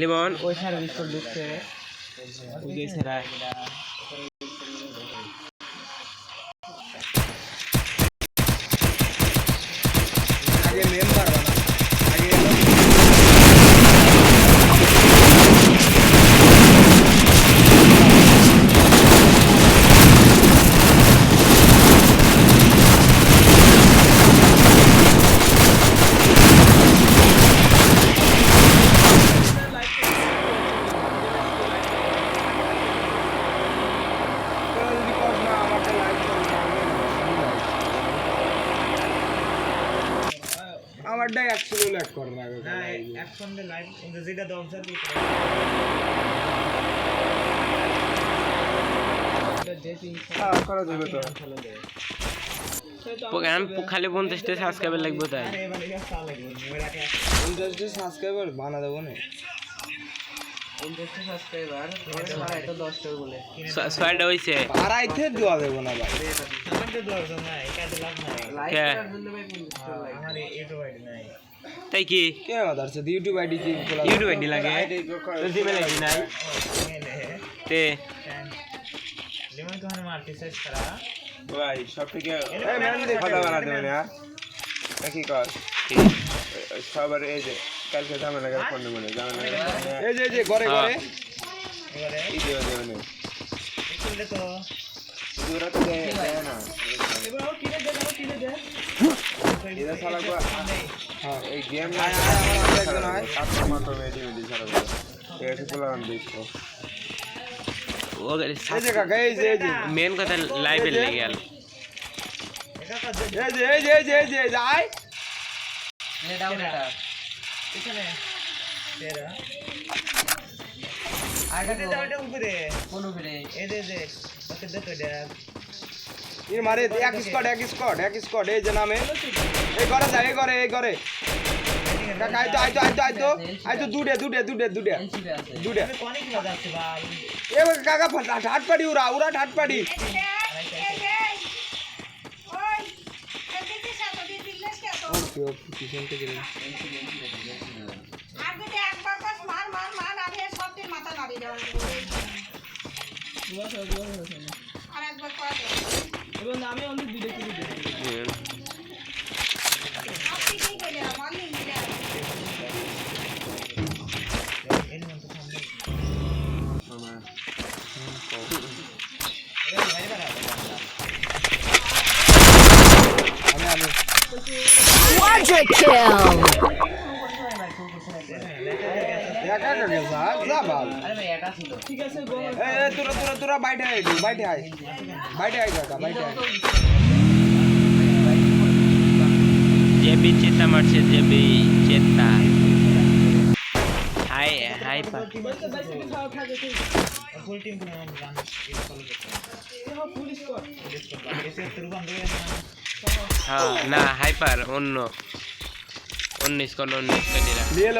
লিমন ওই সারা বিস্কুট ঢুকছে আগে মেম্বার আমারটাই অ্যাকচুয়ালি ল্যাগ করে না এখন লাইভ যেটা 10,000 করা যাবে তো প্রোগ্রাম খালি 50টা সাবস্ক্রাইবার লাগবে তাই 50টা সাবস্ক্রাইবার বানা দেব না 50টা সাবস্ক্রাইবার আর এটা 10টা বলে ছয়টা হইছে আর আইতে দেওয়া দেব না ভাই আমাকে দেওয়া না এটা লাভ নাই লাইক করার জন্য ভাই 50 লাইক আমার ইউটিউব আইডি নাই তাই কি কে আদারছে ইউটিউব আইডি কি ইউটিউব আইডি লাগে তো জিমেল আইডি নাই তে লিমন তো হনে মারতে সার্চ করা ভাই সব থেকে এই মেহেন্দি কথা বানা দেব না কি কর সবার এই যে কালকে ঝামেলা করে ফোন মনে ঝামেলা এই যে ঘরে ঘরে এবারে এই যে দেবনে শুনলে তো দূরা তো দেয় না এবারে ও কিনে দে এরা শালা কো হ্যাঁ এই গেম না আমার একজন হয় আপনার মত মেডি সারা এটা পোলান দেখো ও এই যে কাকা এই যে মেন কথা লাইভে লেগে গেল এই যে যাই নে ডাউন এটা এখানে তেরা আগে দাও উপরে কোন উপরে এই যে ওকে দে তো দেখ ये मारे एक स्क्वाड ए जना में ए करे जा ए करे काका आई तो दुडे कोनी की जाচ্ছে ভাই ए काका ठाट पड़ी उरा ठाट पड़ी ओए जल्दी से साथ दे दिलस क्या तो ओके किशन के गिरे आगे दे একবার কস মার আগে সব দিন মাথা নাড়ি দাও আর একবার করা দে এবং আমি অনেক ভিডিও করে দিই আপনি কি কইলে মানি মিলে এর মধ্যে সামনে মামা আমি quadra kill একা গেছে জাবাল আরে ভাই একা ছিল ঠিক আছে এ তোরা বাইরে আয় কাকা বাইরে আয় जेबी चेता मारছে जेबी चेता हाय फुल टीम को नाम जान ये फॉलो करते हैं फुल स्कोर ऐसे तुरबन दे हां ना हाइपर অন্য স্কোর কাটিরা লিয়ে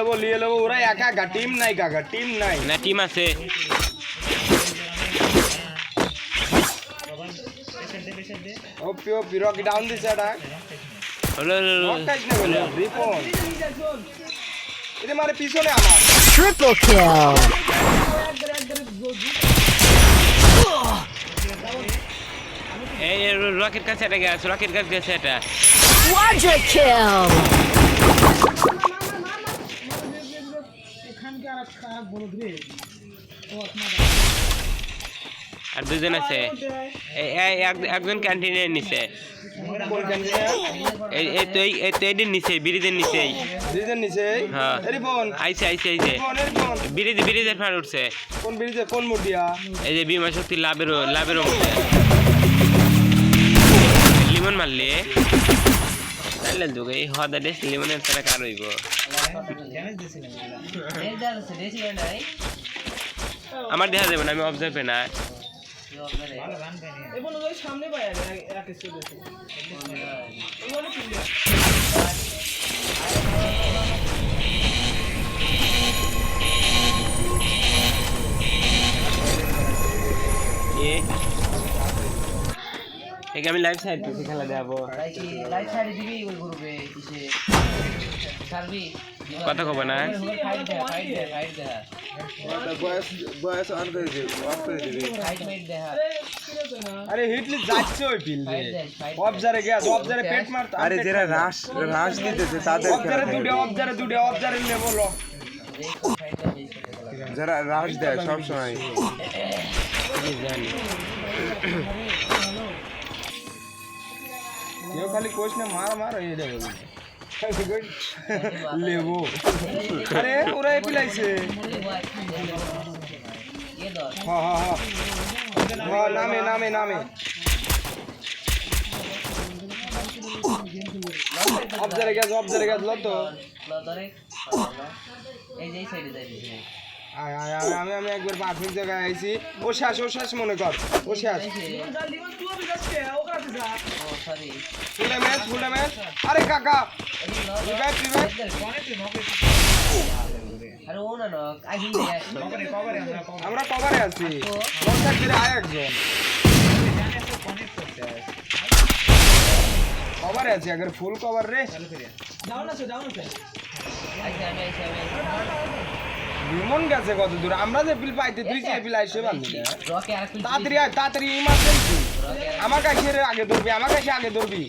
লবো ওরা একা টিম নাই কাকা টিম নাই না টিম আছে ওপি রকি ডাউন দিছে এটা হলো রিপন এটা মারে পিছনে আমার ট্রিপল কিল এই রকেট কাছে এটা গেছে এটা quadra kill এখানকার খারাপ বল দিবে ও আপনার আর দুজন আছে এই একজন ক্যান্টিনের নিচে কোন ক্যান্টিনে এই তো এদিন নিচে ব্রিজের নিচে হ্যাঁ রিপন আইছে ব্রিজের ফার উঠছে কোন ব্রিজে কোন মুডিয়া এই যে বিমা শক্তি লাভের লিমন মারলে তাহলে দুগে এই হদা দেশ লিমনের তারা কার হইব ড্যামেজ দিছিল এই দাঁড়াছে দেশি নাই আমার দেখা যাবে না আমি অবজার্ভে না ভালো রান পাইনি এবং ওই সামনে পায় এক স্কোর দিছে ওগুলো প্লেয়ার এই আমি লাইভ সাইড থেকে খেলা দেবো লাইভ সাইডে দিবি ওই গ্রুপে কিসে সার্ভি কত কবে না ফাইট দে বয়স অন করে দে অফ করে দে ফাইট মেট দে আরে হিটলি যাচ্ছে ওই ফিল্ড অবজারে গ্যাস অবজারে পেট মার আরে যারা রাশ দিতেছে তাদের অবজারে লে বলো যারা রাশ দেয় সব সময় জানি কেউ খালি কোচ না মার এই দে লেবো আরে ওরা পিলাইছে ये दो হ্যাঁ নামে অবজারে গ্যাস লতো লদরে এই যে সাইডে যাইবি আমি একবার পারফেক্ট জায়গায় আইছি ও শেষ মনে কর ও শেষ ও সরি ফুল ম্যাচ আরে কাকা রিভাইভ আরে ও না আই হিল দে আমরা কভারে আছি লঙ্কা ছেড়ে আয় একজন কভারে আছি আগে ফুল কভার রে ডাউন আছে আইছে বিমন গেছে কত দূর আমরা যে বিল পাইতে তুই যে বিল আইছে বান্ধি রকে আর কিছু তাড়াতাড়ি ইমার্জেন্সি আমার কাছে আগে ধরবি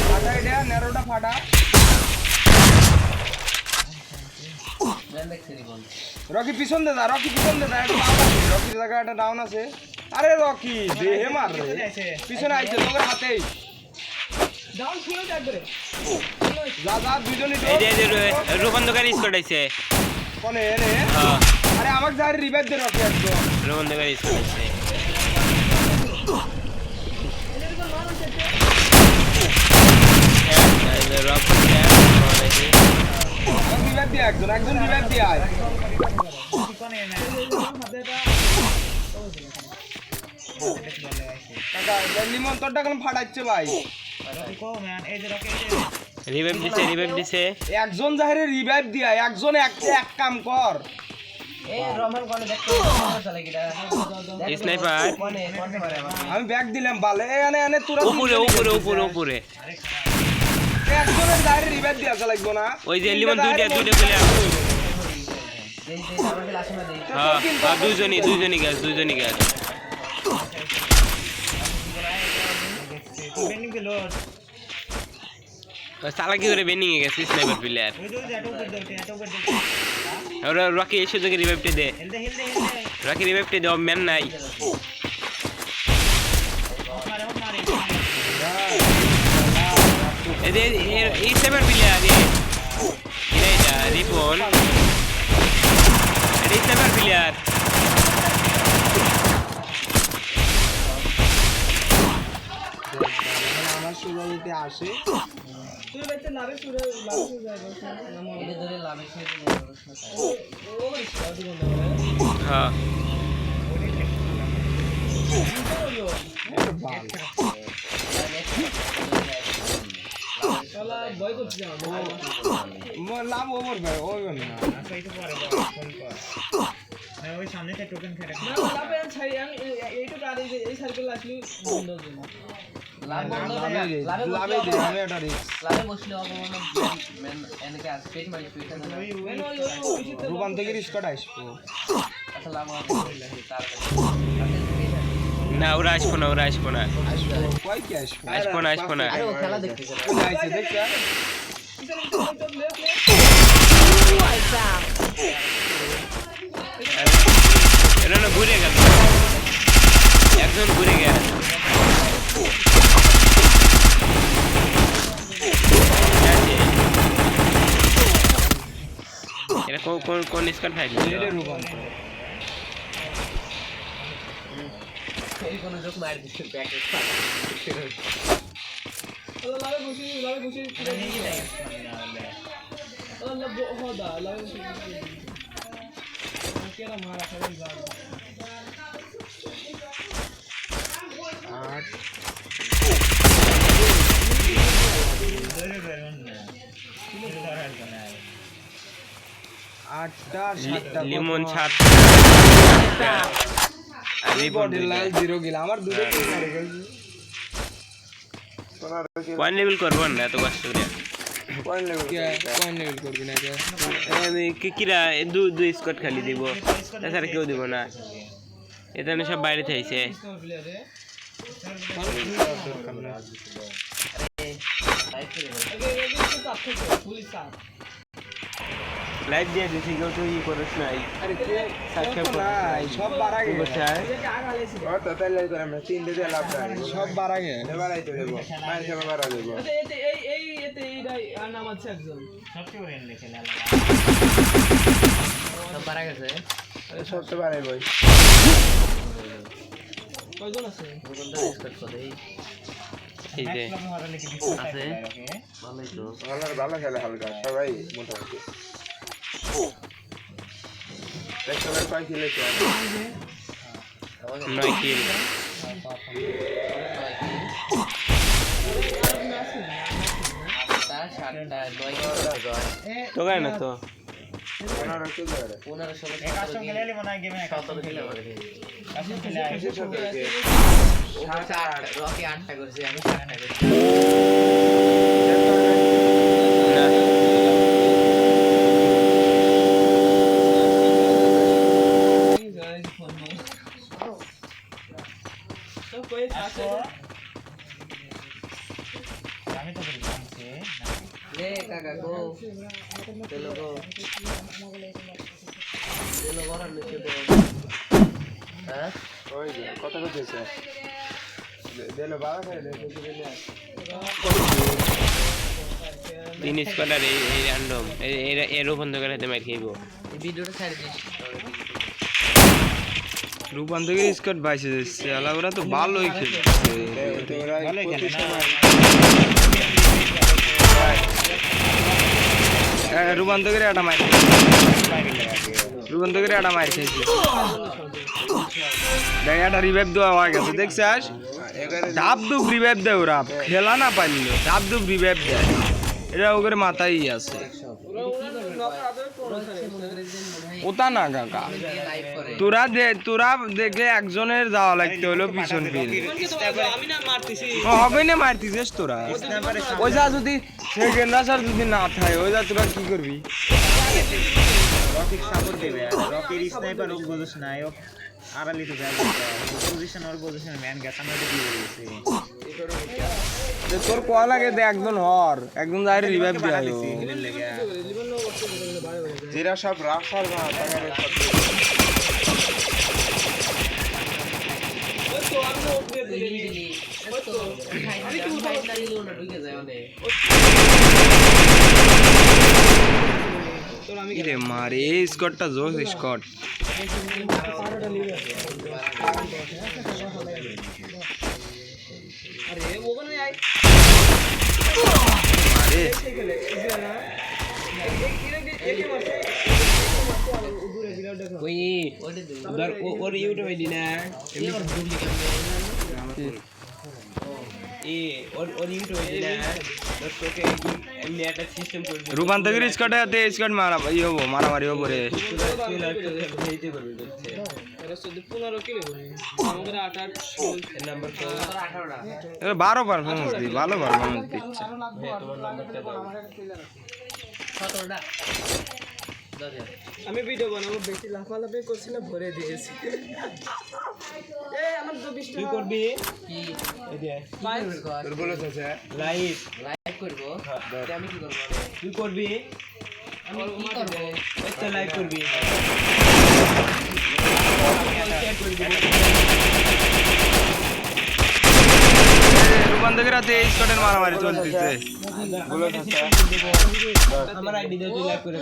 ফাটা এটা নেরোটা ফাটা ম্যান দেখছি রে বল রকি পিছন দে দা রকি রকির জায়গাটা ডাউন আছে আরে রকি দেহে মার রে পিছনে আইছে তোর হাতেই ডাউন ছিল একবারে যা দুইজনই তো এই যে রোহন দোকান স্কোর আইছে কোনে এনে হ্যাঁ আরে আমাকে যাই রিভাইভ দে রকি একদম রোহন দোকান স্কোর আইছে রিভাইভ দিয়ে একজন রিভাইভ দিয়ে আয় কাকা লিমন তোরটা কেন ফাটাচ্ছে ভাই রিভাইভ দিছে একজন যাহারে রিভাইভ দিয়া একজন এক কাম কর এই রহমান কোনে দেখতে চলে কিডা স্নাইপার কোনে মারে আমি ব্যাগ দিলাম বালে এনে তোরা উপরে একজনের যাহারে রিভাইভ দিয়া লাগবো না ওই যে লিমন দুইটা প্লেয়ার এই আমাদের আসলে দেই হ্যাঁ দুইজনই গেছে চালাকি করে বেনিং এ গেছে স্নাইপার প্লেয়ার ওরা রকি এসে তোকে রিভাইভটা দে রকি রিভাইভটা দে ম্যান নাই এই স্নাইপার প্লেয়ার এটা রিপন এটা স্নাইপার প্লেয়ার আমার সুযোগতে আসে তুই বেতে লাভে সুরে এটা ধরে লাভের সাথে হ্যাঁ চলা বয় করতে যাও লাভ ওভার ভাই ওই না আচ্ছা এটা পরে ফোন কর না ওই সামনে থেকে টোকেন খেয়ে রাখ না লাভে ছাই আমি এইটুকু আর এই সার্কেল আসলে বন্ধ হয়ে যাবে লাভে দে আমি এটা রিস্ক লাভে বসলে অবমাননা ম্যান এনেকে আর পেট মারি পেট না রূপান থেকে রিস্কটা আসবো আচ্ছা লাভ হবে তার না ওরা আসবো না কই কি আসবো আসবো না আরে ও খেলা দেখতে গেল ও যাইছে দেখছ এটা না ঘুরে গেল একজন ঘুরে গেল এটা কোন স্কোয়াড ফাইট রূপান এই কোন জোক মার দিছে ব্যাকে লাভে বসে লাভে কেন মারা খালি যা 8 8টা 7টা লিমন 7 এই বডি লাল 0 কিল আমার দুটো কিল মারে গেছে পয়েন্ট লেভেল করবো না এত কষ্ট করে পয়েন্ট লেভেল করবি না কে আমি কিরা দুই স্কোয়াড খালি দিব তাছাড়া কেউ দিব না এখানে সব বাইরে থাইছে লাইভ দিয়ে দিছি কেউ তুই করিস নাই আরে কে সাবস্ক্রাইব নাই সব বাড়া গেছে কোথায় ও তো তাই লাইক করে আমরা 3 দিতে লাভ নাই সব বাড়া গেছে বাড়াই তো দেব মাইন সব বাড়া দেব সব বাড়া গেছে সব তো বাড়াই ভাই কোনটা এক্সপেক্ট করে এই যে আছে ভালোই তো ভালো খেলে হালকা সবাই মোটামুটি সবাই কয় খেলেছে 9 কিল তো গায় না তো 15 কিলো ধরে 15 খেলে মনে হয় গেমে 17 খেলে হবে রকি 8টা করেছে আমি 7টা করেছি আমি তো বললাম যে লে কাকা গো চলো গো চলো বড় নিচে তো হ্যাঁ ওই যে কত করতেছে দেলো বাবা খাইলে দিলে 3 স্কোয়াড আর এই র্যান্ডম এর বন্ধ করে হাতে মার খাইবো এই ভিডিওটা ছেড়ে দিস রূপান থেকে স্কট বাইসে যাচ্ছে আলাওরা তো ভালোই খেলছে ভালোই খেলে না রূপান থেকে একটা মার রূপান থেকে একটা মার খেয়েছে দেখ একটা রিভাইভ দেওয়া হয়ে গেছে দেখছিস ডাব দুব রিভাইভ দেয় ওরা খেলা না পারল ডাব দুব রিভাইভ দেয় এটা ওদের মাথায় আছে ওটা না কাকা তোরা দেখলে একজনের যাওয়া লাগতে হলো পিছন ফিল হবে না মারতিস তোরা ওই যা যদি সেকেন্ড রাসার যদি না থাকে ওই যা তোরা কি করবি রকিক সাপোর্ট দেবে রকির স্নাইপার ও বুঝছ না ও আড়ালি তো যায় পজিশন ওর পজিশন ম্যান গ্যাস আমরা দিয়ে দিয়েছে তোর কোয়া লাগে দে একজন হর একজন যাই রিভাইভ দিয়ে যেরা সব রাখার না টাকারে রে মারে স্কটটা জোস স্কট ওই ধর ওর ইউটিউব আইডি না রূপান্তর স্কটে স্কট মারামারি হবো রে 12 পারফরমেন্স দি ভালো পারফরমেন্স দিচ্ছে আমি ভিডিও বানাবো বেশি লাফালাফি করছি না ভরে দিয়েছি এই আমার তো 20 টাকা করবি কি তোর বলেছে লাইভ করব আমি কি করব তুই করবি আমি কি করব একটা লাইভ করবি রূপান্তর রাতে স্কটের মারামারি চলতেছে আমার আইডি দিয়ে তুই লাইভ করে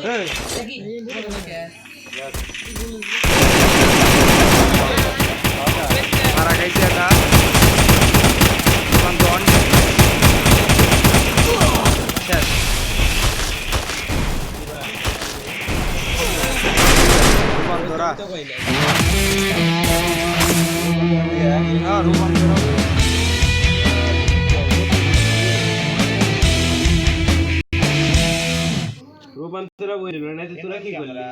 মারা গেছে এটা রূপান্তর শেষ রূপান্তরা হ্যাঁ রূপান্তরা রূপান্তরা বইল না তোরা কি করলি